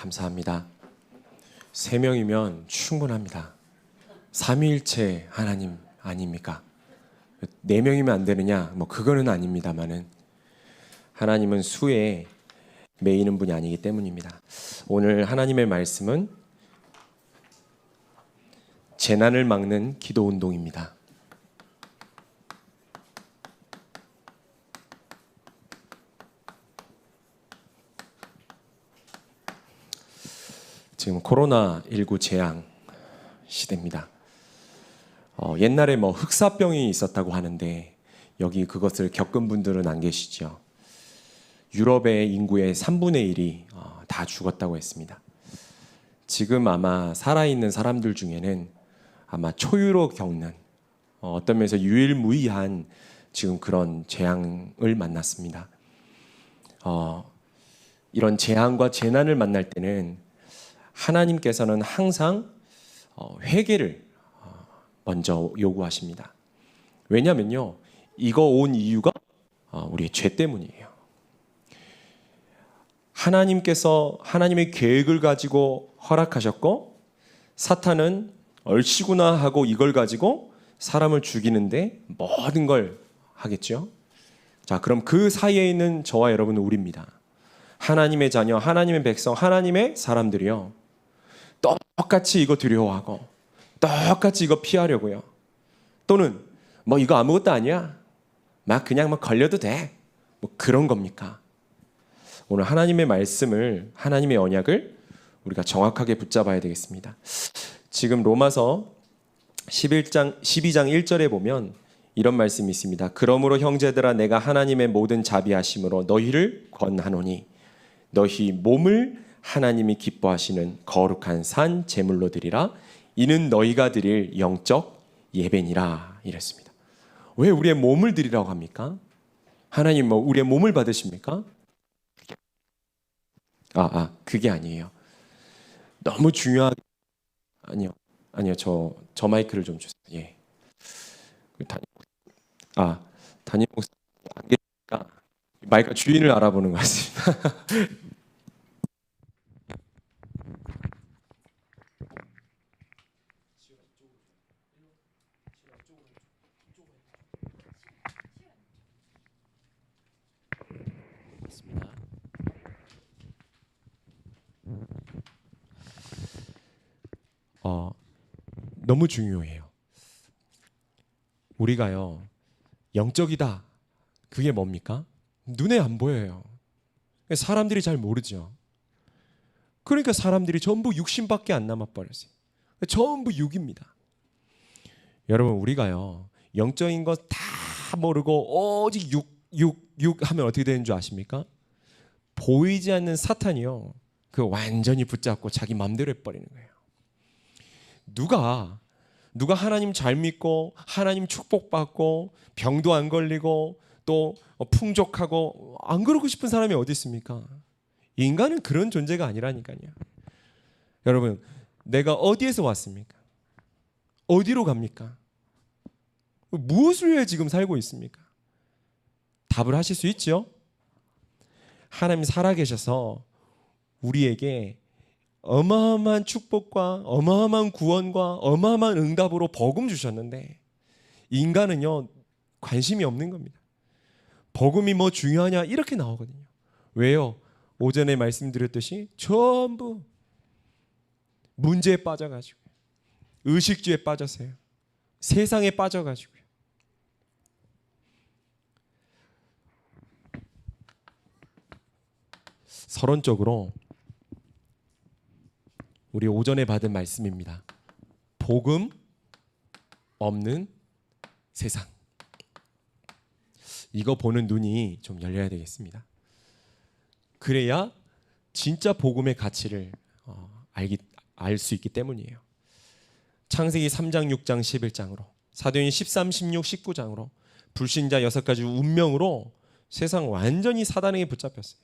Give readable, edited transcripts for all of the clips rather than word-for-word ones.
감사합니다. 3명이면 충분합니다. 삼위일체 하나님 아닙니까? 4명이면 안 되느냐? 그거는 아닙니다만은 하나님은 수에 매이는 분이 아니기 때문입니다. 오늘 하나님의 말씀은 재난을 막는 기도 운동입니다. 지금 코로나19 재앙 시대입니다. 옛날에 흑사병이 있었다고 하는데 여기 그것을 겪은 분들은 안 계시죠. 유럽의 인구의 3분의 1이 다 죽었다고 했습니다. 지금 아마 살아있는 사람들 중에는 아마 초유로 겪는 어떤 면에서 유일무이한 지금 그런 재앙을 만났습니다. 이런 재앙과 재난을 만날 때는 하나님께서는 항상 회개를 먼저 요구하십니다. 왜냐면요, 이거 온 이유가 우리의 죄 때문이에요. 하나님께서 하나님의 계획을 가지고 허락하셨고 사탄은 얼씨구나 하고 이걸 가지고 사람을 죽이는데 모든 걸 하겠죠. 자, 그럼 그 사이에 있는 저와 여러분은 우리입니다. 하나님의 자녀, 하나님의 백성, 하나님의 사람들이요, 똑같이 이거 두려워하고 똑같이 이거 피하려고요. 또는 이거 아무것도 아니야, 그냥 걸려도 돼, 그런 겁니까? 오늘 하나님의 말씀을, 하나님의 언약을 우리가 정확하게 붙잡아야 되겠습니다. 지금 로마서 12장 1절에 보면 이런 말씀이 있습니다. 그러므로 형제들아, 내가 하나님의 모든 자비하심으로 너희를 권하노니 너희 몸을 하나님이 기뻐하시는 거룩한 산 제물로 드리라. 이는 너희가 드릴 영적 예배니라. 이랬습니다. 왜 우리의 몸을 드리라고 합니까? 하나님 우리의 몸을 받으십니까? 그게 아니에요. 너무 중요하게. 아니요. 저 마이크를 좀 주세요. 예. 담임 목사 안 계시니까 마이크 주인을 알아보는 것 같습니다. 너무 중요해요. 우리가요, 영적이다, 그게 뭡니까? 눈에 안 보여요. 사람들이 잘 모르죠. 그러니까 사람들이 전부 육신밖에 안 남아버렸어요. 전부 육입니다. 여러분, 우리가요, 영적인 거 다 모르고 오직 육 하면 어떻게 되는 줄 아십니까? 보이지 않는 사탄이요, 그 완전히 붙잡고 자기 마음대로 해버리는 거예요. 누가 하나님 잘 믿고 하나님 축복받고 병도 안 걸리고 또 풍족하고 안 그러고 싶은 사람이 어디 있습니까? 인간은 그런 존재가 아니라니까요. 여러분, 내가 어디에서 왔습니까? 어디로 갑니까? 무엇을 위해 지금 살고 있습니까? 답을 하실 수 있죠? 하나님 살아계셔서 우리에게 어마어마한 축복과 어마어마한 구원과 어마어마한 응답으로 복음 주셨는데 인간은요, 관심이 없는 겁니다. 복음이 중요하냐 이렇게 나오거든요. 왜요? 오전에 말씀드렸듯이 전부 문제에 빠져가지고 의식주에 빠졌어요. 세상에 빠져가지고요. 서론적으로 우리 오전에 받은 말씀입니다. 복음 없는 세상. 이거 보는 눈이 좀 열려야 되겠습니다. 그래야 진짜 복음의 가치를 알 수 있기 때문이에요. 창세기 3장, 6장, 11장으로, 사도행전 13, 16, 19장으로 불신자 6가지 운명으로 세상 완전히 사단에게 붙잡혔어요.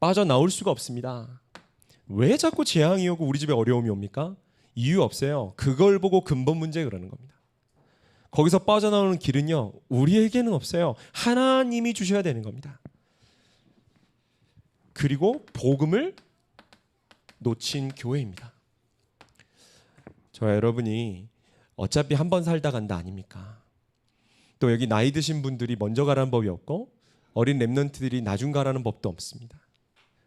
빠져나올 수가 없습니다. 왜 자꾸 재앙이 오고 우리 집에 어려움이 옵니까? 이유 없어요. 그걸 보고 근본 문제 그러는 겁니다. 거기서 빠져나오는 길은요, 우리에게는 없어요. 하나님이 주셔야 되는 겁니다. 그리고 복음을 놓친 교회입니다. 저와 여러분이 어차피 한 번 살다 간다 아닙니까? 또 여기 나이 드신 분들이 먼저 가라는 법이 없고 어린 렘넌트들이 나중 가라는 법도 없습니다.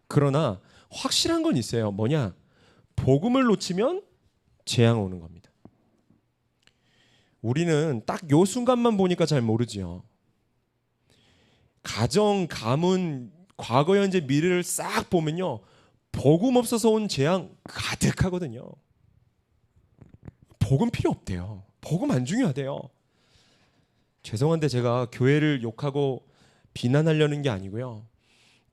그러나 확실한 건 있어요. 뭐냐? 복음을 놓치면 재앙 오는 겁니다. 우리는 딱 요 순간만 보니까 잘 모르지요. 가정, 가문, 과거, 현재, 미래를 싹 보면요. 복음 없어서 온 재앙 가득하거든요. 복음 필요 없대요. 복음 안 중요하대요. 죄송한데 제가 교회를 욕하고 비난하려는 게 아니고요.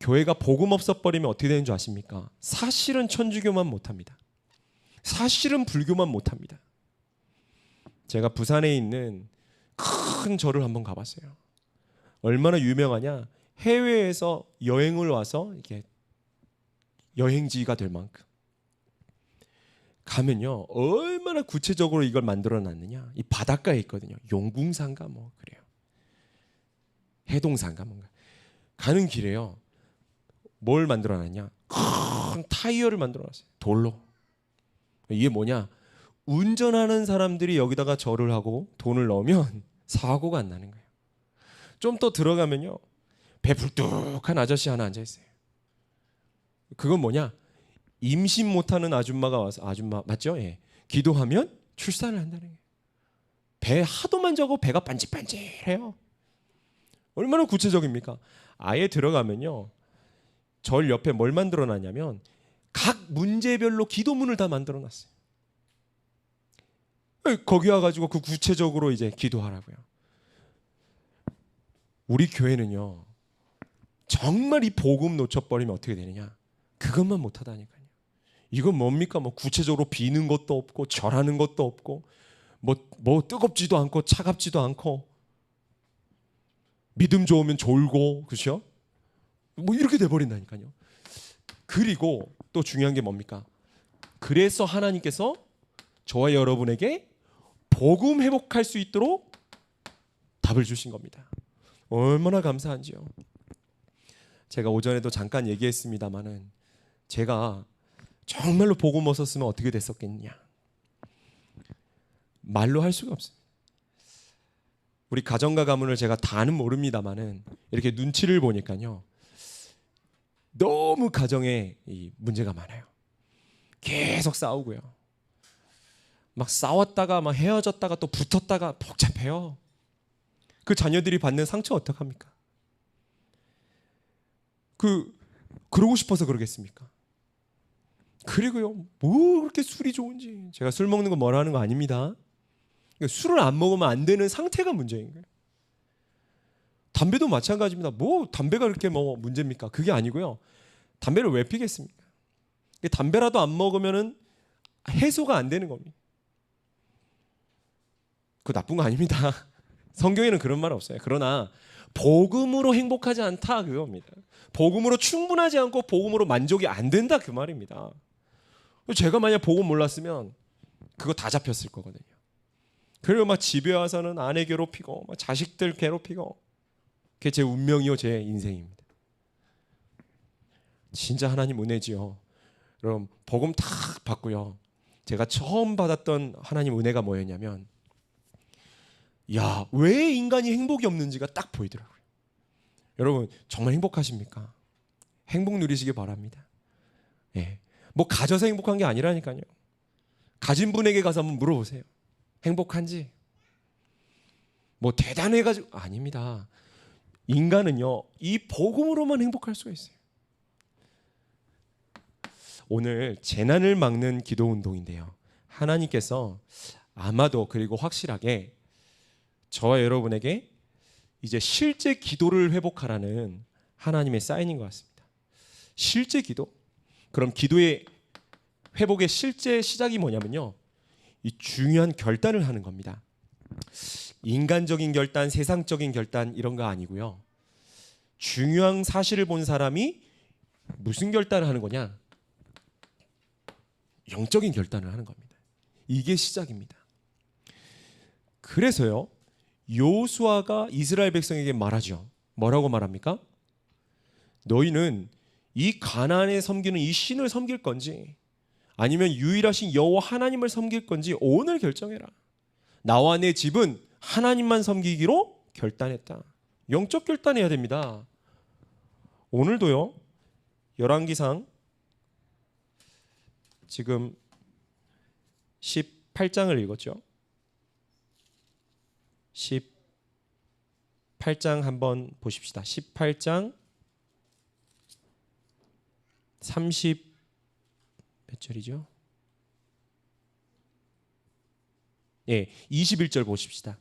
교회가 복음 없어버리면 어떻게 되는 줄 아십니까? 사실은 천주교만 못합니다. 사실은 불교만 못합니다. 제가 부산에 있는 큰 절을 한번 가봤어요. 얼마나 유명하냐? 해외에서 여행을 와서 이렇게 여행지가 될 만큼 가면요 얼마나 구체적으로 이걸 만들어 놨느냐. 이 바닷가에 있거든요. 용궁산가 뭐 그래요. 해동산가 뭔가. 가는 길에요. 뭘 만들어 놨냐? 큰 타이어를 만들어 놨어요. 돌로. 이게 뭐냐? 운전하는 사람들이 여기다가 절을 하고 돈을 넣으면 사고가 안 나는 거예요. 좀 더 들어가면요. 배 불뚝한 아저씨 하나 앉아 있어요. 그건 뭐냐? 임신 못하는 아줌마가 와서, 아줌마 맞죠? 예. 기도하면 출산을 한다는 거예요. 배 하도 만져고 배가 반질반질해요. 얼마나 구체적입니까? 아예 들어가면요. 절 옆에 뭘 만들어 놨냐면 각 문제별로 기도문을 다 만들어 놨어요. 거기 와가지고 그 구체적으로 이제 기도하라고요. 우리 교회는요. 정말 이 복음 놓쳐버리면 어떻게 되느냐? 그것만 못하다니까요. 이건 뭡니까? 뭐 구체적으로 비는 것도 없고 절하는 것도 없고 뭐 뜨겁지도 않고 차갑지도 않고 믿음 좋으면 졸고 그렇죠? 뭐 이렇게 돼버린다니까요. 그리고 또 중요한 게 뭡니까? 그래서 하나님께서 저와 여러분에게 복음 회복할 수 있도록 답을 주신 겁니다. 얼마나 감사한지요. 제가 오전에도 잠깐 얘기했습니다마는 제가 정말로 복음 없었으면 어떻게 됐었겠냐. 말로 할 수가 없어요. 우리 가정과 가문을 제가 다는 모릅니다마는 이렇게 눈치를 보니까요. 너무 가정에 이 문제가 많아요. 계속 싸우고요. 막 싸웠다가 막 헤어졌다가 또 붙었다가 복잡해요. 그 자녀들이 받는 상처 어떡합니까? 그러고 싶어서 그러겠습니까? 그리고요, 뭐 그렇게 술이 좋은지. 제가 술 먹는 거 뭐라 하는 거 아닙니다. 그러니까 술을 안 먹으면 안 되는 상태가 문제인 거예요. 담배도 마찬가지입니다. 뭐 담배가 그렇게 뭐 문제입니까? 그게 아니고요. 담배를 왜 피겠습니까? 담배라도 안 먹으면은 해소가 안 되는 겁니다. 그거 나쁜 거 아닙니다. 성경에는 그런 말 없어요. 그러나 복음으로 행복하지 않다 그겁니다. 복음으로 충분하지 않고 복음으로 만족이 안 된다 그 말입니다. 제가 만약 복음 몰랐으면 그거 다 잡혔을 거거든요. 그리고 막 집에 와서는 아내 괴롭히고 막 자식들 괴롭히고 그게 제 운명이요 제 인생입니다. 진짜 하나님 은혜지요. 여러분 복음 탁 받고요. 제가 처음 받았던 하나님 은혜가 뭐였냐면 야, 왜 인간이 행복이 없는지가 딱 보이더라고요. 여러분 정말 행복하십니까? 행복 누리시기 바랍니다. 예. 뭐 가져서 행복한 게 아니라니까요. 가진 분에게 가서 한번 물어보세요. 행복한지? 뭐 대단해가지고 아닙니다. 인간은요 이 복음으로만 행복할 수가 있어요. 오늘 재난을 막는 기도 운동인데요. 하나님께서 아마도 그리고 확실하게 저와 여러분에게 이제 실제 기도를 회복하라는 하나님의 사인인 것 같습니다. 실제 기도? 그럼 기도의 회복의 실제 시작이 뭐냐면요. 이 중요한 결단을 하는 겁니다. 인간적인 결단, 세상적인 결단 이런 거 아니고요. 중요한 사실을 본 사람이 무슨 결단을 하는 거냐? 영적인 결단을 하는 겁니다. 이게 시작입니다. 그래서요. 여호수아가 이스라엘 백성에게 말하죠. 뭐라고 말합니까? 너희는 이 가나안에 섬기는 이 신을 섬길 건지 아니면 유일하신 여호와 하나님을 섬길 건지 오늘 결정해라. 나와 내 집은 하나님만 섬기기로 결단했다. 영적 결단해야 됩니다. 오늘도요. 열왕기상 지금 18장을 읽었죠. 18장 한번 보십시다. 18장 30 몇 절이죠? 예, 21절 보십시다.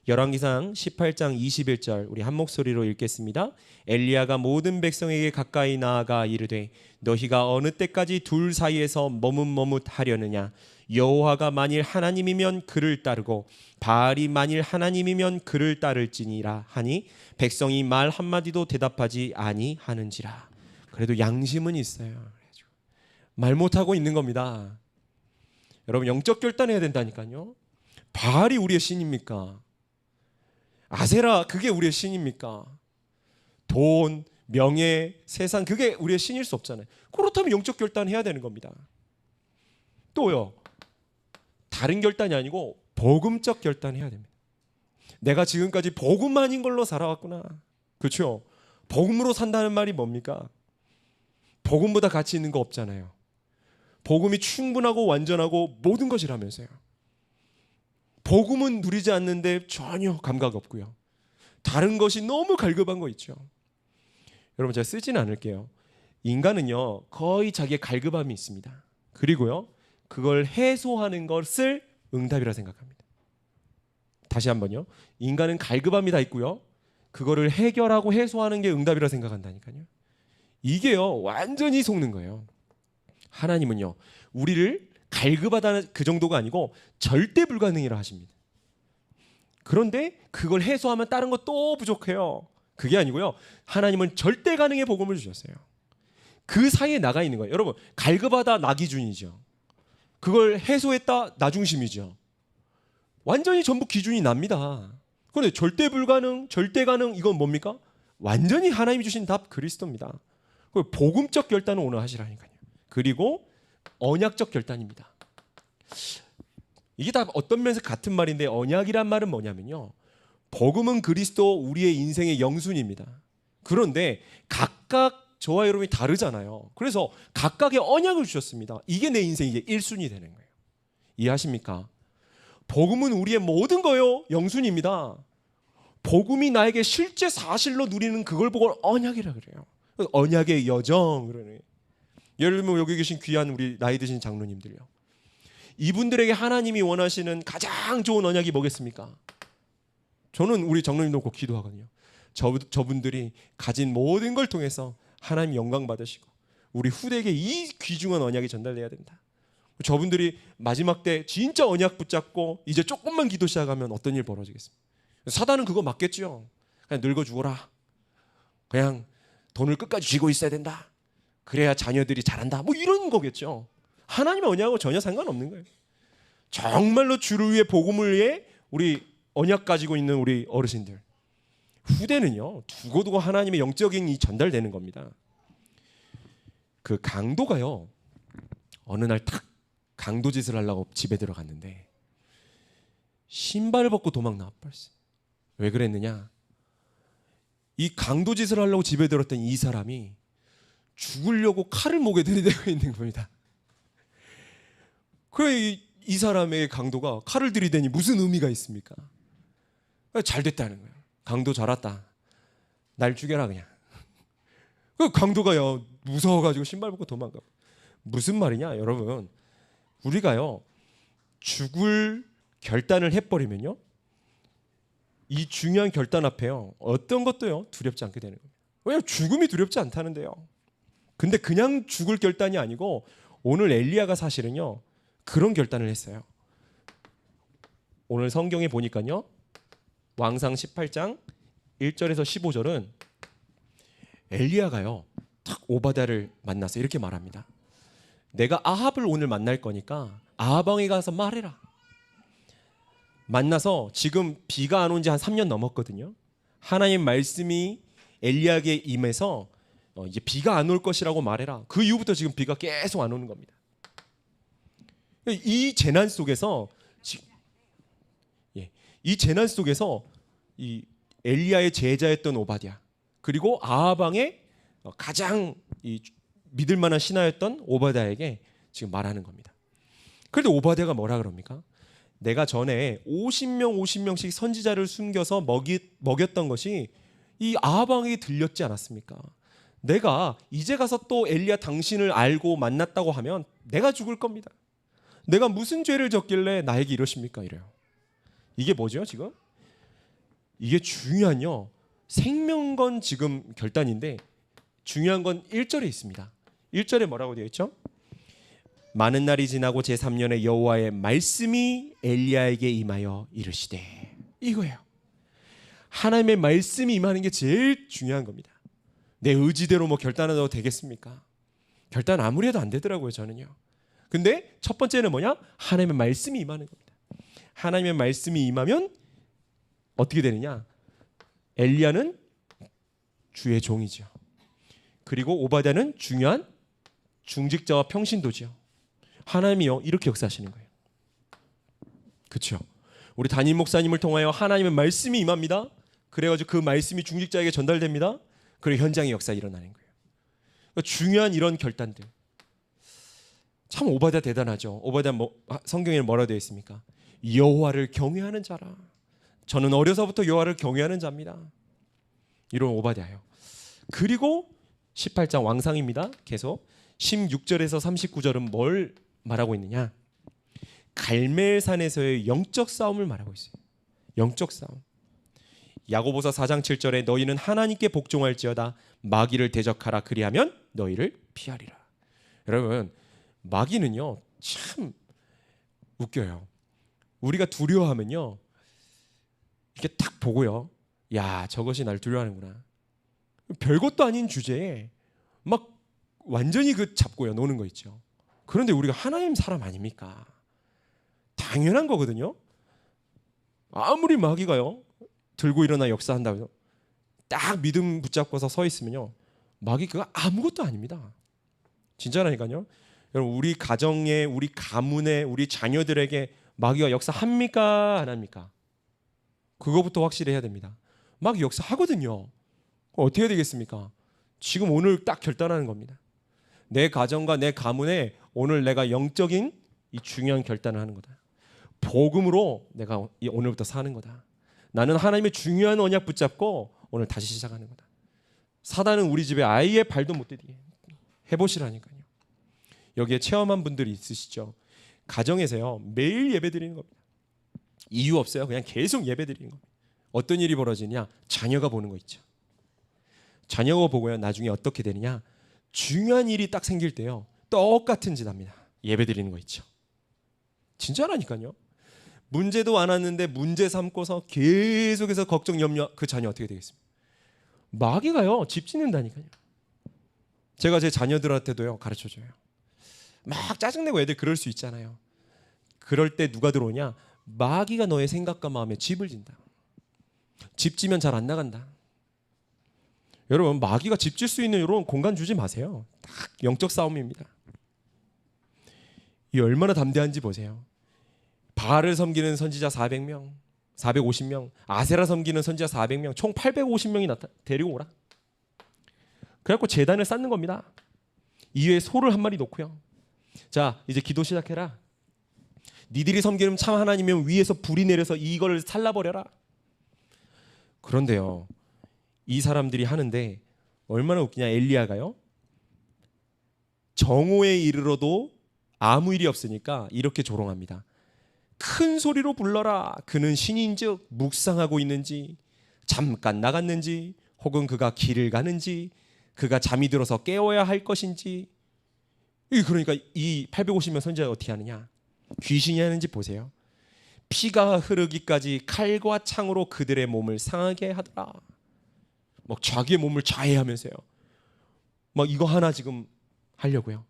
열왕기상 18장 21절 우리 한 목소리로 읽겠습니다. 엘리야가 모든 백성에게 가까이 나아가 이르되 너희가 어느 때까지 둘 사이에서 머뭇머뭇하려느냐. 여호와가 만일 하나님이면 그를 따르고 바알이 만일 하나님이면 그를 따를지니라 하니 백성이 말 한마디도 대답하지 아니하는지라. 그래도 양심은 있어요. 말 못하고 있는 겁니다. 여러분 영적 결단해야 된다니까요. 바알이 우리의 신입니까? 아세라 그게 우리의 신입니까? 돈, 명예, 세상 그게 우리의 신일 수 없잖아요. 그렇다면 영적 결단해야 되는 겁니다. 또요. 다른 결단이 아니고 복음적 결단해야 됩니다. 내가 지금까지 복음 아닌 걸로 살아왔구나. 그렇죠? 복음으로 산다는 말이 뭡니까? 복음보다 가치 있는 거 없잖아요. 복음이 충분하고 완전하고 모든 것이라면서요. 복음은 누리지 않는데 전혀 감각 없고요. 다른 것이 너무 갈급한 거 있죠. 여러분 제가 쓰지는 않을게요. 인간은요 거의 자기의 갈급함이 있습니다. 그리고요 그걸 해소하는 것을 응답이라 생각합니다. 다시 한번요. 인간은 갈급함이 다 있고요. 그거를 해결하고 해소하는 게 응답이라 생각한다니까요. 이게요 완전히 속는 거예요. 하나님은요 우리를 갈급하다는 그 정도가 아니고 절대 불가능이라 하십니다. 그런데 그걸 해소하면 다른 거 또 부족해요. 그게 아니고요. 하나님은 절대 가능의 복음을 주셨어요. 그 사이에 나가 있는 거예요. 여러분 갈급하다 나 기준이죠. 그걸 해소했다 나 중심이죠. 완전히 전부 기준이 납니다. 그런데 절대 불가능, 절대 가능 이건 뭡니까? 완전히 하나님이 주신 답 그리스도입니다. 복음적 결단을 오늘 하시라니까요. 그리고 언약적 결단입니다. 이게 다 어떤 면에서 같은 말인데 언약이란 말은 뭐냐면요. 복음은 그리스도 우리의 인생의 영순입니다. 그런데 각각 저와 여러분이 다르잖아요. 그래서 각각의 언약을 주셨습니다. 이게 내 인생의 1순위 되는 거예요. 이해하십니까? 복음은 우리의 모든 거요. 영순입니다. 복음이 나에게 실제 사실로 누리는 그걸 보고 언약이라 그래요. 언약의 여정 그러네. 예를 들면 여기 계신 귀한 우리 나이 드신 장로님들요. 이분들에게 하나님이 원하시는 가장 좋은 언약이 뭐겠습니까? 저는 우리 장로님도 꼭 기도하거든요. 저분들이 가진 모든 걸 통해서 하나님 영광 받으시고 우리 후대에게 이 귀중한 언약이 전달돼야 된다. 저분들이 마지막 때 진짜 언약 붙잡고 이제 조금만 기도 시작하면 어떤 일 벌어지겠습니까? 사단은 그거 맞겠죠. 그냥 늙어 죽어라. 그냥 돈을 끝까지 쥐고 있어야 된다. 그래야 자녀들이 잘한다. 뭐 이런 거겠죠. 하나님의 언약하고 전혀 상관없는 거예요. 정말로 주를 위해 복음을 위해 우리 언약 가지고 있는 우리 어르신들. 후대는요. 두고두고 하나님의 영적인 이 전달되는 겁니다. 그 강도가요. 어느 날 탁 강도짓을 하려고 집에 들어갔는데 신발을 벗고 도망 나와버렸어요. 왜 그랬느냐? 이 강도짓을 하려고 집에 들었던 이 사람이 죽으려고 칼을 목에 들이대고 있는 겁니다. 그래 이 사람의 강도가 칼을 들이대니 무슨 의미가 있습니까? 잘 됐다는 거예요. 강도 잘 왔다. 날 죽여라 그냥. 그 강도가요 무서워가지고 신발 벗고 도망가. 무슨 말이냐 여러분. 우리가요 죽을 결단을 해버리면요 이 중요한 결단 앞에요 어떤 것도요 두렵지 않게 되는 겁니다. 왜냐하면 죽음이 두렵지 않다는데요. 근데 그냥 죽을 결단이 아니고 오늘 엘리야가 사실은요 그런 결단을 했어요. 오늘 성경에 보니까요 왕상 18장 1절에서 15절은 엘리야가요 탁 오바댜를 만나서 이렇게 말합니다. 내가 아합을 오늘 만날 거니까 아합 왕에 가서 말해라. 만나서 지금 비가 안 온 지 한 3년 넘었거든요. 하나님 말씀이 엘리야에게 임해서 이제 비가 안 올 것이라고 말해라. 그 이후부터 지금 비가 계속 안 오는 겁니다. 이 재난 속에서 이 재난 속에서 이 엘리야의 제자였던 오바댜, 그리고 아합 왕의 가장 믿을 만한 신하였던 오바댜에게 지금 말하는 겁니다. 그런데 오바댜가 뭐라 그럽니까? 내가 전에 50명씩 선지자를 숨겨서 먹였던 것이 이 아합 왕에게 들렸지 않았습니까? 내가 이제 가서 또 엘리야 당신을 알고 만났다고 하면 내가 죽을 겁니다. 내가 무슨 죄를 졌길래 나에게 이러십니까? 이래요. 이게 뭐죠 지금? 이게 중요한요, 생명건 지금 결단인데 중요한 건 1절에 있습니다. 1절에 뭐라고 되어 있죠? 많은 날이 지나고 제3년에 여호와의 말씀이 엘리야에게 임하여 이르시되, 이거예요. 하나님의 말씀이 임하는 게 제일 중요한 겁니다. 내 의지대로 뭐 결단해도 되겠습니까? 결단 아무리 해도 안 되더라고요 저는요. 근데 첫 번째는 뭐냐? 하나님의 말씀이 임하는 겁니다. 하나님의 말씀이 임하면 어떻게 되느냐? 엘리야는 주의 종이죠. 그리고 오바댜는 중요한 중직자와 평신도죠. 하나님이요 이렇게 역사하시는 거예요. 그렇죠? 우리 담임 목사님을 통하여 하나님의 말씀이 임합니다. 그래가지고 그 말씀이 중직자에게 전달됩니다. 그리고 현장의 역사가 일어나는 거예요. 그러니까 중요한 이런 결단들. 참 오바댜 대단하죠. 오바댜 성경에는 뭐라 되어 있습니까? 여호와를 경외하는 자라. 저는 어려서부터 여호와를 경외하는 자입니다. 이런 오바댜예요. 그리고 18장 왕상입니다. 계속 16절에서 39절은 뭘 말하고 있느냐? 갈멜산에서의 영적 싸움을 말하고 있어요. 영적 싸움. 야고보서 4장 7절에 너희는 하나님께 복종할지어다 마귀를 대적하라 그리하면 너희를 피하리라. 여러분, 마귀는요 참 웃겨요. 우리가 두려워하면요 이렇게 딱 보고요, 야 저것이 날 두려워하는구나. 별것도 아닌 주제에 막 완전히 그 잡고요 노는 거 있죠. 그런데 우리가 하나님 사람 아닙니까? 당연한 거거든요. 아무리 마귀가요 들고 일어나 역사한다고 딱 믿음 붙잡고서 서 있으면요, 마귀 그거 아무것도 아닙니다. 진짜라니까요. 여러분, 우리 가정에, 우리 가문에, 우리 자녀들에게 마귀가 역사합니까? 안 합니까? 그거부터 확실히 해야 됩니다. 마귀 역사하거든요. 그럼 어떻게 해야 되겠습니까? 지금 오늘 딱 결단하는 겁니다. 내 가정과 내 가문에 오늘 내가 영적인 이 중요한 결단을 하는 거다. 복음으로 내가 오늘부터 사는 거다. 나는 하나님의 중요한 언약 붙잡고 오늘 다시 시작하는 거다. 사단은 우리 집에 아예 발도 못 디디게 해보시라니까요. 여기에 체험한 분들이 있으시죠. 가정에서요 매일 예배 드리는 겁니다. 이유 없어요. 그냥 계속 예배 드리는 겁니다. 어떤 일이 벌어지냐? 자녀가 보는 거 있죠. 자녀가 보고요 나중에 어떻게 되느냐? 중요한 일이 딱 생길 때요 똑같은 짓 합니다. 예배 드리는 거 있죠. 진짜라니까요. 문제도 안 왔는데 문제 삼고서 계속해서 걱정 염려, 그 자녀 어떻게 되겠습니까? 마귀가요 집 짓는다니까요. 제가 제 자녀들한테도요 가르쳐줘요. 막 짜증내고 애들 그럴 수 있잖아요. 그럴 때 누가 들어오냐? 마귀가 너의 생각과 마음에 집을 진다. 집 지면 잘 안 나간다. 여러분, 마귀가 집 질 수 있는 이런 공간 주지 마세요. 딱 영적 싸움입니다. 이 얼마나 담대한지 보세요. 바알을 섬기는 선지자 400명, 450명, 아세라 섬기는 선지자 400명, 총 850명이 데리고 오라. 그래갖고 제단을 쌓는 겁니다. 이외에 소를 한 마리 놓고요. 자, 이제 기도 시작해라. 니들이 섬기는 참 하나님이면 위에서 불이 내려서 이걸 살라버려라. 그런데요, 이 사람들이 하는데 얼마나 웃기냐. 엘리야가요 정오에 이르러도 아무 일이 없으니까 이렇게 조롱합니다. 큰 소리로 불러라. 그는 신인즉 묵상하고 있는지, 잠깐 나갔는지, 혹은 그가 길을 가는지, 그가 잠이 들어서 깨워야 할 것인지. 그러니까 이 850명 선지자가 어떻게 하느냐? 귀신이 하는지 보세요. 피가 흐르기까지 칼과 창으로 그들의 몸을 상하게 하더라. 막 자기의 몸을 자해하면서요. 막 이거 하나 지금 하려고요.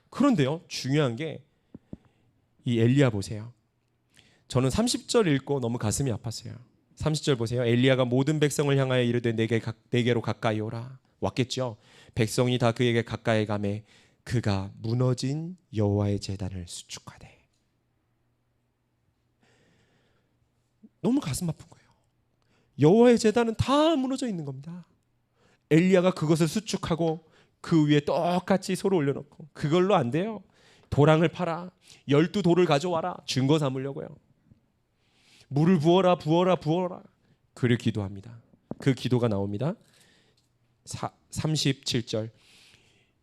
그런데요, 중요한 게 이 엘리야 보세요. 저는 30절 읽고 너무 가슴이 아팠어요. 30절 보세요. 엘리야가 모든 백성을 향하여 이르되 내게로 가까이 오라. 왔겠죠. 백성이 다 그에게 가까이 가매 그가 무너진 여호와의 제단을 수축하되. 너무 가슴 아픈 거예요. 여호와의 제단은 다 무너져 있는 겁니다. 엘리야가 그것을 수축하고 그 위에 똑같이 소를 올려놓고 그걸로 안 돼요. 도랑을 팔아 12돌을 가져와라. 증거 삼으려고요. 물을 부어라 부어라 부어라. 그를 기도합니다. 그 기도가 나옵니다. 37절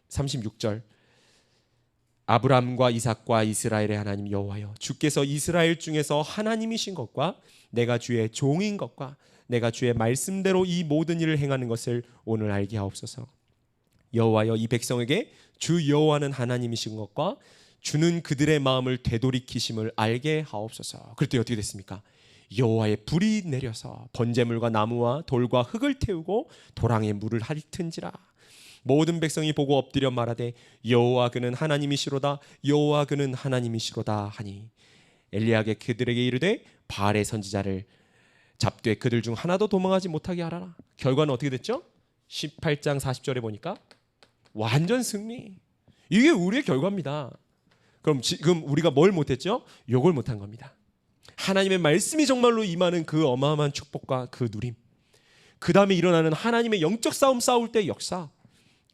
36절 아브람과 이삭과 이스라엘의 하나님 여호와여 주께서 이스라엘 중에서 하나님이신 것과 내가 주의 종인 것과 내가 주의 말씀대로 이 모든 일을 행하는 것을 오늘 알게 하옵소서. 여호와여 이 백성에게 주 여호와는 하나님이신 것과 주는 그들의 마음을 되돌이키심을 알게 하옵소서. 그랬더니 어떻게 됐습니까? 여호와의 불이 내려서 번제물과 나무와 돌과 흙을 태우고 도랑에 물을 핥은지라. 모든 백성이 보고 엎드려 말하되 여호와 그는 하나님이시로다 여호와 그는 하나님이시로다 하니 엘리야가 그들에게 이르되 바알의 선지자를 잡되 그들 중 하나도 도망하지 못하게 하라. 결과는 어떻게 됐죠? 18장 40절에 보니까 완전 승리. 이게 우리의 결과입니다. 그럼 지금 우리가 뭘 못했죠? 요걸 못한 겁니다. 하나님의 말씀이 정말로 임하는 그 어마어마한 축복과 그 누림, 그 다음에 일어나는 하나님의 영적 싸움 싸울 때 역사,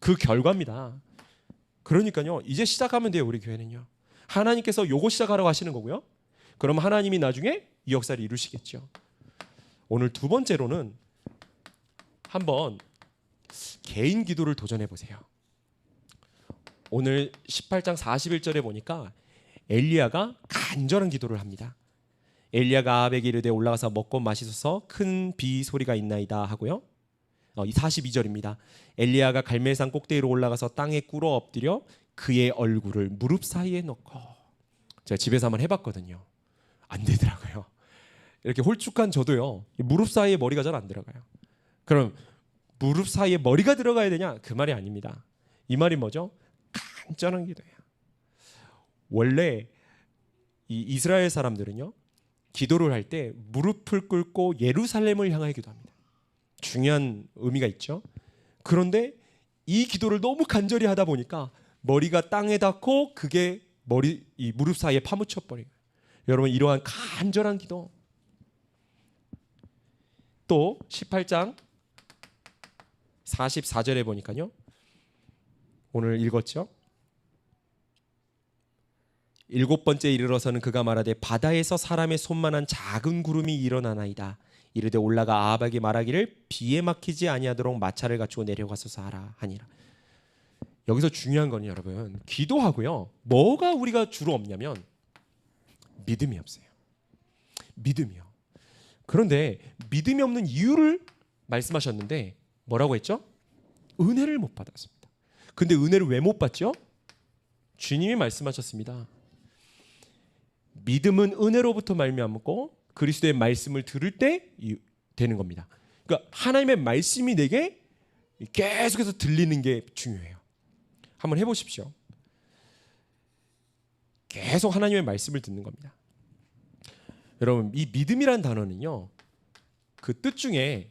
그 결과입니다. 그러니까요, 이제 시작하면 돼요. 우리 교회는요, 하나님께서 요거 시작하라고 하시는 거고요. 그럼 하나님이 나중에 이 역사를 이루시겠죠. 오늘 두 번째로는 한번 개인 기도를 도전해 보세요. 오늘 18장 41절에 보니까 엘리야가 간절한 기도를 합니다. 엘리야가 아합에게 이르되 올라가서 먹고 마시소서 큰 비 소리가 있나이다 하고요. 42절입니다. 엘리야가 갈멜산 꼭대기로 올라가서 땅에 꿇어 엎드려 그의 얼굴을 무릎 사이에 넣고. 제가 집에서 한번 해봤거든요. 안 되더라고요. 이렇게 홀쭉한 저도요, 무릎 사이에 머리가 잘 안 들어가요. 그럼 무릎 사이에 머리가 들어가야 되냐? 그 말이 아닙니다. 이 말이 뭐죠? 간절한 기도예요. 원래 이 이스라엘 사람들은요, 기도를 할 때 무릎을 꿇고 예루살렘을 향하여 기도합니다. 중요한 의미가 있죠. 그런데 이 기도를 너무 간절히 하다 보니까 머리가 땅에 닿고 그게 이 무릎 사이에 파묻혀 버린 거예요. 여러분, 이러한 간절한 기도. 또 18장 44절에 보니까요, 오늘 읽었죠. 7번째 이르러서는 그가 말하되 바다에서 사람의 손만한 작은 구름이 일어나나이다. 이르되 올라가 아합에게 말하기를 비에 막히지 아니하도록 마차를 갖추고 내려가소서 하라 하니라. 여기서 중요한 건 여러분, 기도하고요, 뭐가 우리가 주로 없냐면 믿음이 없어요. 믿음이요. 그런데 믿음이 없는 이유를 말씀하셨는데 뭐라고 했죠? 은혜를 못 받았습니다. 근데 은혜를 왜 못 받죠? 주님이 말씀하셨습니다. 믿음은 은혜로부터 말미암고 그리스도의 말씀을 들을 때 되는 겁니다. 그러니까 하나님의 말씀이 내게 계속해서 들리는 게 중요해요. 한번 해보십시오. 계속 하나님의 말씀을 듣는 겁니다. 여러분, 이 믿음이라는 단어는요, 그 뜻 중에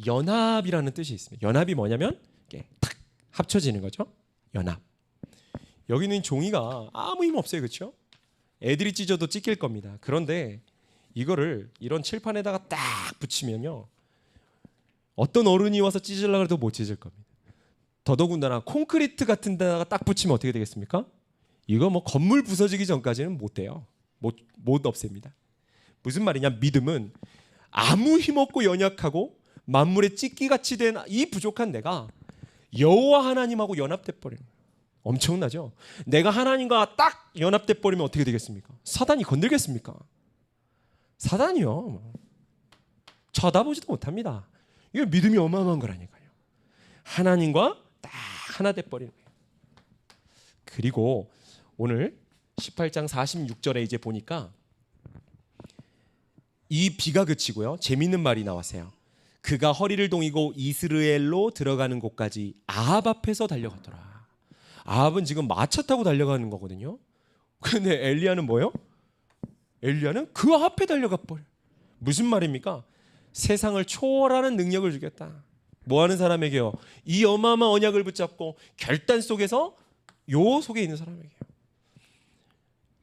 연합이라는 뜻이 있습니다. 연합이 뭐냐면 이렇게 탁 합쳐지는 거죠. 연합. 여기는 종이가 아무 힘 없어요, 그렇죠? 애들이 찢어도 찢길 겁니다. 그런데 이거를 이런 칠판에다가 딱 붙이면요, 어떤 어른이 와서 찢으려고 해도 못 찢을 겁니다. 더더군다나 콘크리트 같은 데다가 딱 붙이면 어떻게 되겠습니까? 이거 뭐 건물 부서지기 전까지는 못 돼요. 못 없앱니다. 무슨 말이냐? 믿음은 아무 힘없고 연약하고 만물의 찢기같이 된 이 부족한 내가 여호와 하나님하고 연합돼 버리는 거예요. 엄청나죠? 내가 하나님과 딱 연합돼 버리면 어떻게 되겠습니까? 사단이 건들겠습니까? 사단이요, 쳐다보지도 못합니다. 이게 믿음이 어마어마한 거라니까요. 하나님과 딱 하나 돼 버리는 거예요. 그리고 오늘 18장 46절에 이제 보니까 이 비가 그치고요, 재밌는 말이 나왔어요. 그가 허리를 동이고 이스라엘로 들어가는 곳까지 아합 앞에서 달려갔더라. 아합은 지금 마차 타고 달려가는 거거든요. 근데 엘리야는 뭐예요? 엘리야는 그 앞에 달려가 버려. 무슨 말입니까? 세상을 초월하는 능력을 주겠다. 뭐 하는 사람에게요? 이 어마어마한 언약을 붙잡고 결단 속에서 요 속에 있는 사람에게요.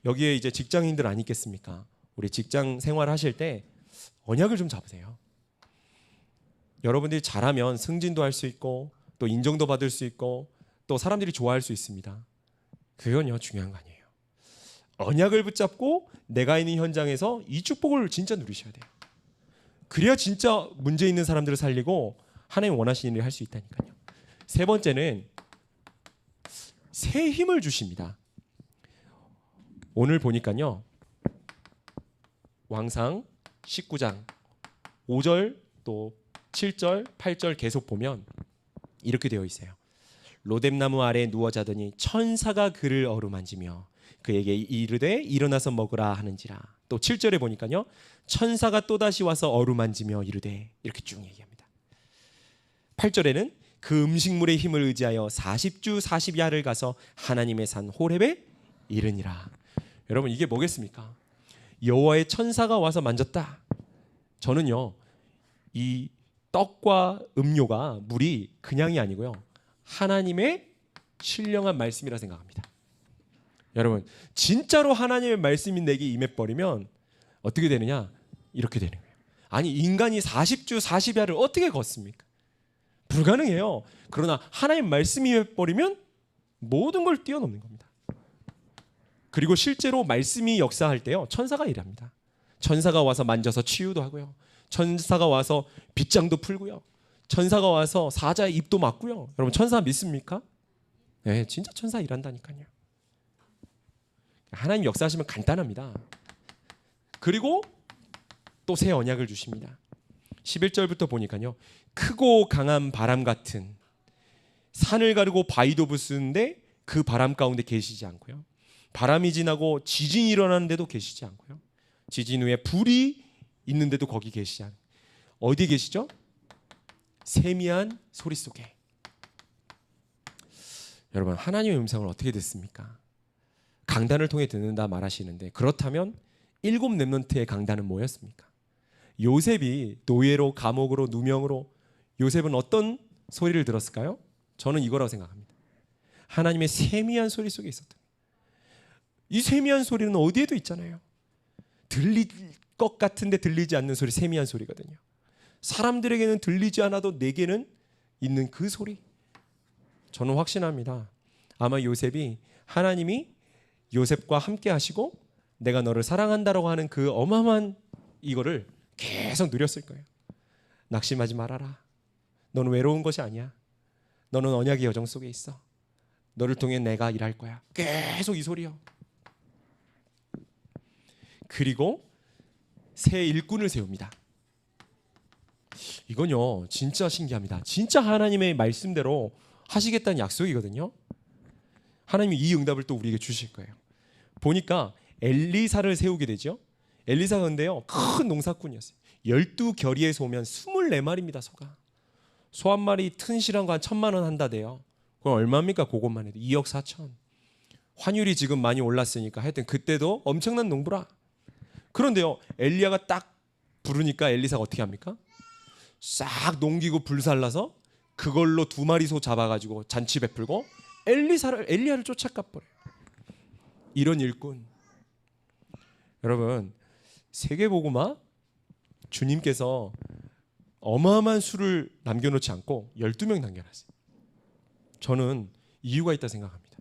여기에 이제 직장인들 아니겠습니까? 우리 직장 생활 하실 때 언약을 좀 잡으세요. 여러분들이 잘하면 승진도 할 수 있고 또 인정도 받을 수 있고 또 사람들이 좋아할 수 있습니다. 그건요 중요한 거 아니에요. 언약을 붙잡고 내가 있는 현장에서 이 축복을 진짜 누리셔야 돼요. 그래야 진짜 문제 있는 사람들을 살리고 하나님 원하시는 일을 할 수 있다니까요. 세 번째는 새 힘을 주십니다. 오늘 보니까요 왕상 19장 5절 또 7절 8절 계속 보면 이렇게 되어 있어요. 로뎀나무 아래에 누워 자더니 천사가 그를 어루만지며 그에게 이르되 일어나서 먹으라 하는지라. 또 7절에 보니까요 천사가 또다시 와서 어루만지며 이르되, 이렇게 쭉 얘기합니다. 8절에는 그 음식물의 힘을 의지하여 40주 40야를 가서 하나님의 산 호렙에 이르니라. 여러분 이게 뭐겠습니까? 여호와의 천사가 와서 만졌다. 저는요 이 떡과 음료가 물이 그냥이 아니고요 하나님의 신령한 말씀이라 생각합니다. 여러분 진짜로 하나님의 말씀이 내게 임해버리면 어떻게 되느냐? 이렇게 되는 거예요. 아니 인간이 40주 40야를 어떻게 걷습니까? 불가능해요. 그러나 하나님 말씀이 임해버리면 모든 걸 뛰어넘는 겁니다. 그리고 실제로 말씀이 역사할 때요 천사가 일합니다. 천사가 와서 만져서 치유도 하고요, 천사가 와서 빗장도 풀고요, 천사가 와서 사자의 입도 막고요. 여러분 천사 믿습니까? 네, 진짜 천사 일한다니까요. 하나님 역사하시면 간단합니다. 그리고 또 새 언약을 주십니다. 11절부터 보니까요 크고 강한 바람 같은, 산을 가르고 바위도 부수는데 그 바람 가운데 계시지 않고요, 바람이 지나고 지진이 일어나는데도 계시지 않고요, 지진 후에 불이 있는데도 거기 계시지 않고, 어디 계시죠? 세미한 소리 속에. 여러분 하나님의 음성을 어떻게 듣습니까? 강단을 통해 듣는다 말하시는데, 그렇다면 7 렘넌트의 강단은 뭐였습니까? 요셉이 노예로 감옥으로 누명으로, 요셉은 어떤 소리를 들었을까요? 저는 이거라고 생각합니다. 하나님의 세미한 소리 속에 있었던, 이 세미한 소리는 어디에도 있잖아요. 들릴 것 같은데 들리지 않는 소리, 세미한 소리거든요. 사람들에게는 들리지 않아도 내게는 있는 그 소리. 저는 확신합니다. 아마 요셉이, 하나님이 요셉과 함께 하시고 내가 너를 사랑한다라고 하는 그 어마어마한 이거를 계속 누렸을 거예요. 낙심하지 말아라. 너는 외로운 것이 아니야. 너는 언약의 여정 속에 있어. 너를 통해 내가 일할 거야. 계속 이 소리요. 그리고 새 일꾼을 세웁니다. 이건요 진짜 신기합니다. 진짜 하나님의 말씀대로 하시겠다는 약속이거든요. 하나님이 이 응답을 또 우리에게 주실 거예요. 보니까 엘리사를 세우게 되죠. 엘리사가 근데요 큰 농사꾼이었어요. 12결의의 소면 24마리입니다. 소 한 마리 튼실한 거 한 1,000만 원 한다대요. 그럼 얼마입니까? 그것만 해도 2억 4천. 환율이 지금 많이 올랐으니까 하여튼 그때도 엄청난 농부라. 그런데요 엘리야가 딱 부르니까 엘리사가 어떻게 합니까? 싹 농기구 불살라서 그걸로 2마리 소 잡아가지고 잔치 베풀고 엘리야를 쫓아가버려요. 이런 일꾼. 여러분 세계복음화 주님께서 어마어마한 수를 남겨놓지 않고 12명 남겨놨어요. 저는 이유가 있다 생각합니다.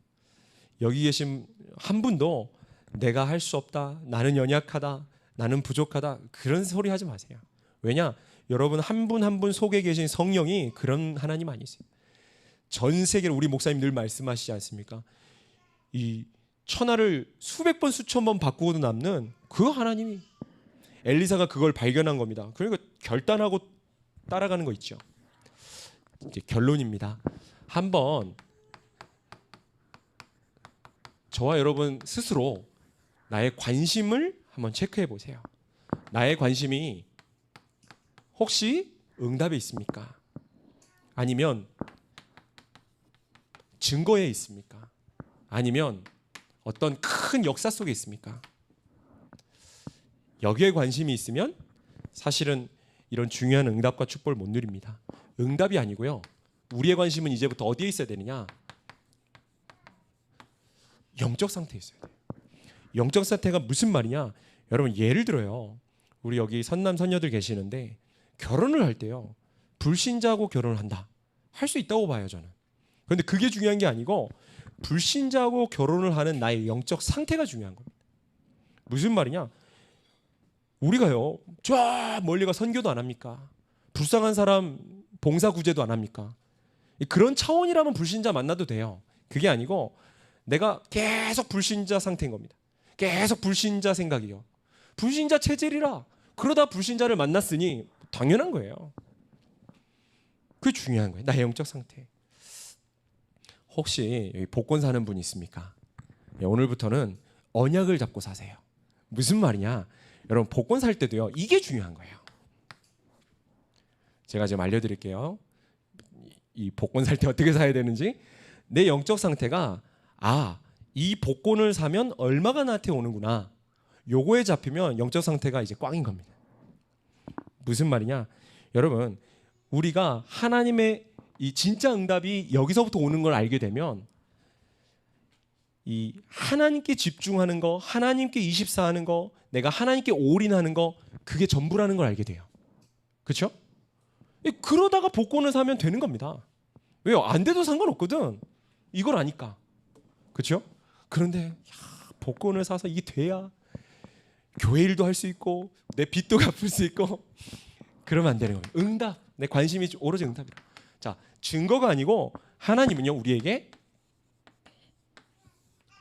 여기 계신 한 분도 내가 할 수 없다, 나는 연약하다, 나는 부족하다, 그런 소리 하지 마세요. 왜냐? 여러분 한 분 한 분 속에 계신 성령이 그런 하나님 아니세요. 전 세계를, 우리 목사님 늘 말씀하시지 않습니까? 이 천하를 수백 번 수천 번 바꾸고도 남는 그 하나님이, 엘리사가 그걸 발견한 겁니다. 그러니까 결단하고 따라가는 거 있죠. 이제 결론입니다. 한번 저와 여러분 스스로 나의 관심을 한번 체크해 보세요. 나의 관심이 혹시 응답에 있습니까? 아니면 증거에 있습니까? 아니면 어떤 큰 역사 속에 있습니까? 여기에 관심이 있으면 사실은 이런 중요한 응답과 축복을 못 누립니다. 응답이 아니고요, 우리의 관심은 이제부터 어디에 있어야 되느냐? 영적 상태에 있어야 돼요. 영적 상태가 무슨 말이냐? 여러분 예를 들어요, 우리 여기 선남 선녀들 계시는데 결혼을 할 때요, 불신자하고 결혼을 한다, 할 수 있다고 봐요 저는. 그런데 그게 중요한 게 아니고 불신자하고 결혼을 하는 나의 영적 상태가 중요한 겁니다. 무슨 말이냐? 우리가요 저 멀리 가 선교도 안 합니까? 불쌍한 사람 봉사 구제도 안 합니까? 그런 차원이라면 불신자 만나도 돼요. 그게 아니고 내가 계속 불신자 상태인 겁니다. 계속 불신자 생각이요, 불신자 체질이라 그러다 불신자를 만났으니 당연한 거예요. 그게 중요한 거예요, 나의 영적 상태. 혹시 여기 복권 사는 분 있습니까? 오늘부터는 언약을 잡고 사세요. 무슨 말이냐? 여러분 복권 살 때도요 이게 중요한 거예요. 제가 지금 알려드릴게요. 이 복권 살 때 어떻게 사야 되는지. 내 영적 상태가 이 복권을 사면 얼마가 나한테 오는구나, 요거에 잡히면 영적 상태가 이제 꽝인 겁니다. 무슨 말이냐? 여러분 우리가 하나님의 이 진짜 응답이 여기서부터 오는 걸 알게 되면 이 하나님께 집중하는 거, 하나님께 24하는 거, 내가 하나님께 올인하는 거, 그게 전부라는 걸 알게 돼요. 그렇죠? 그러다가 복권을 사면 되는 겁니다. 왜요? 안 돼도 상관없거든, 이걸 아니까. 그렇죠? 그런데 복권을 사서 이게 돼야 교회 일도 할 수 있고 내 빚도 갚을 수 있고 그러면 안 되는 겁니다. 응답, 내 관심이 오로지 응답이라. 자, 증거가 아니고 하나님은요 우리에게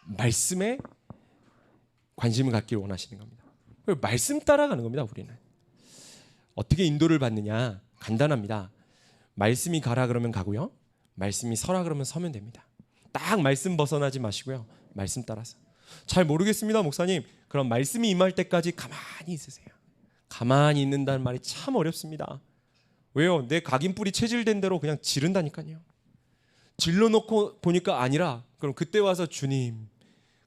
말씀에 관심을 갖기를 원하시는 겁니다. 말씀 따라가는 겁니다. 우리는 어떻게 인도를 받느냐? 간단합니다. 말씀이 가라 그러면 가고요, 말씀이 서라 그러면 서면 됩니다. 딱 말씀 벗어나지 마시고요, 말씀 따라서. 잘 모르겠습니다 목사님, 그럼 말씀이 임할 때까지 가만히 있으세요. 가만히 있는다는 말이 참 어렵습니다. 왜요? 내 각인뿔이 체질된 대로 그냥 지른다니까요. 질러놓고 보니까 아니라 그럼 그때 와서 주님,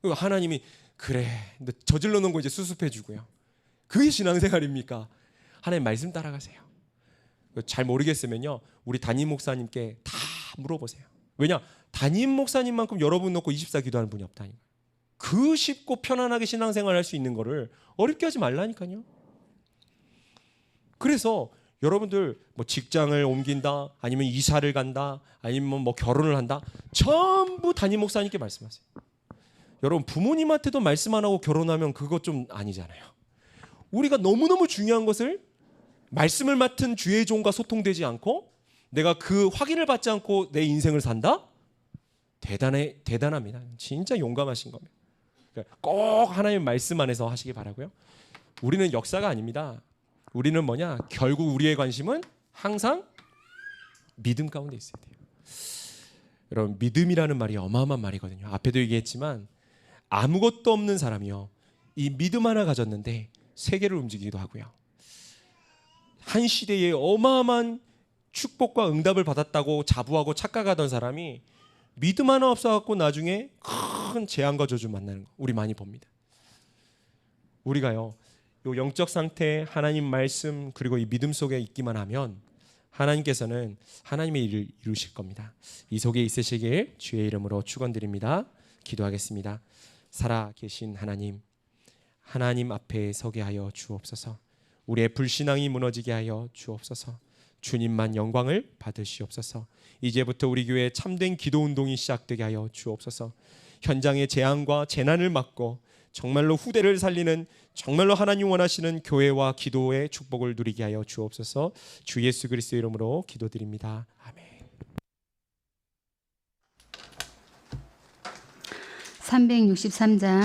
하나님이 그래 너 저질러 놓은 거 이제 수습해 주고요. 그게 신앙생활입니까? 하나님 말씀 따라가세요. 잘 모르겠으면요 우리 담임 목사님께 다 물어보세요. 왜냐? 담임 목사님만큼 여러분 놓고 24 기도하는 분이 없다니까요. 그 쉽고 편안하게 신앙생활 할 수 있는 거를 어렵게 하지 말라니까요. 그래서 여러분들 뭐 직장을 옮긴다, 아니면 이사를 간다, 아니면 뭐 결혼을 한다, 전부 담임 목사님께 말씀하세요. 여러분 부모님한테도 말씀 안 하고 결혼하면 그거 좀 아니잖아요. 우리가 너무너무 중요한 것을 말씀을 맡은 주의 종과 소통되지 않고 내가 그 확인을 받지 않고 내 인생을 산다? 대단합니다. 진짜 용감하신 겁니다. 꼭 하나님 말씀 안에서 하시기 바라고요. 우리는 역사가 아닙니다. 우리는 뭐냐? 결국 우리의 관심은 항상 믿음 가운데 있어야 돼요. 여러분 믿음이라는 말이 어마어마한 말이거든요. 앞에도 얘기했지만 아무것도 없는 사람이요, 이 믿음 하나 가졌는데 세계를 움직이기도 하고요. 한 시대에 어마어마한 축복과 응답을 받았다고 자부하고 착각하던 사람이 믿음 하나 없어갖고 나중에 큰 재앙과 저주 만나는 거 우리 많이 봅니다. 우리가요 요 영적 상태, 하나님 말씀, 그리고 이 믿음 속에 있기만 하면 하나님께서는 하나님의 일을 이루실 겁니다. 이 속에 있으시길 주의 이름으로 축원드립니다. 기도하겠습니다. 살아 계신 하나님, 하나님 앞에 서게 하여 주옵소서. 우리의 불신앙이 무너지게 하여 주옵소서. 주님만 영광을 받으시옵소서. 이제부터 우리 교회에 참된 기도 운동이 시작되게 하여 주옵소서. 현장의 재앙과 재난을 막고 정말로 후대를 살리는, 정말로 하나님 원하시는 교회와 기도의 축복을 누리게 하여 주옵소서. 주 예수 그리스도 이름으로 기도드립니다. 아멘. 363장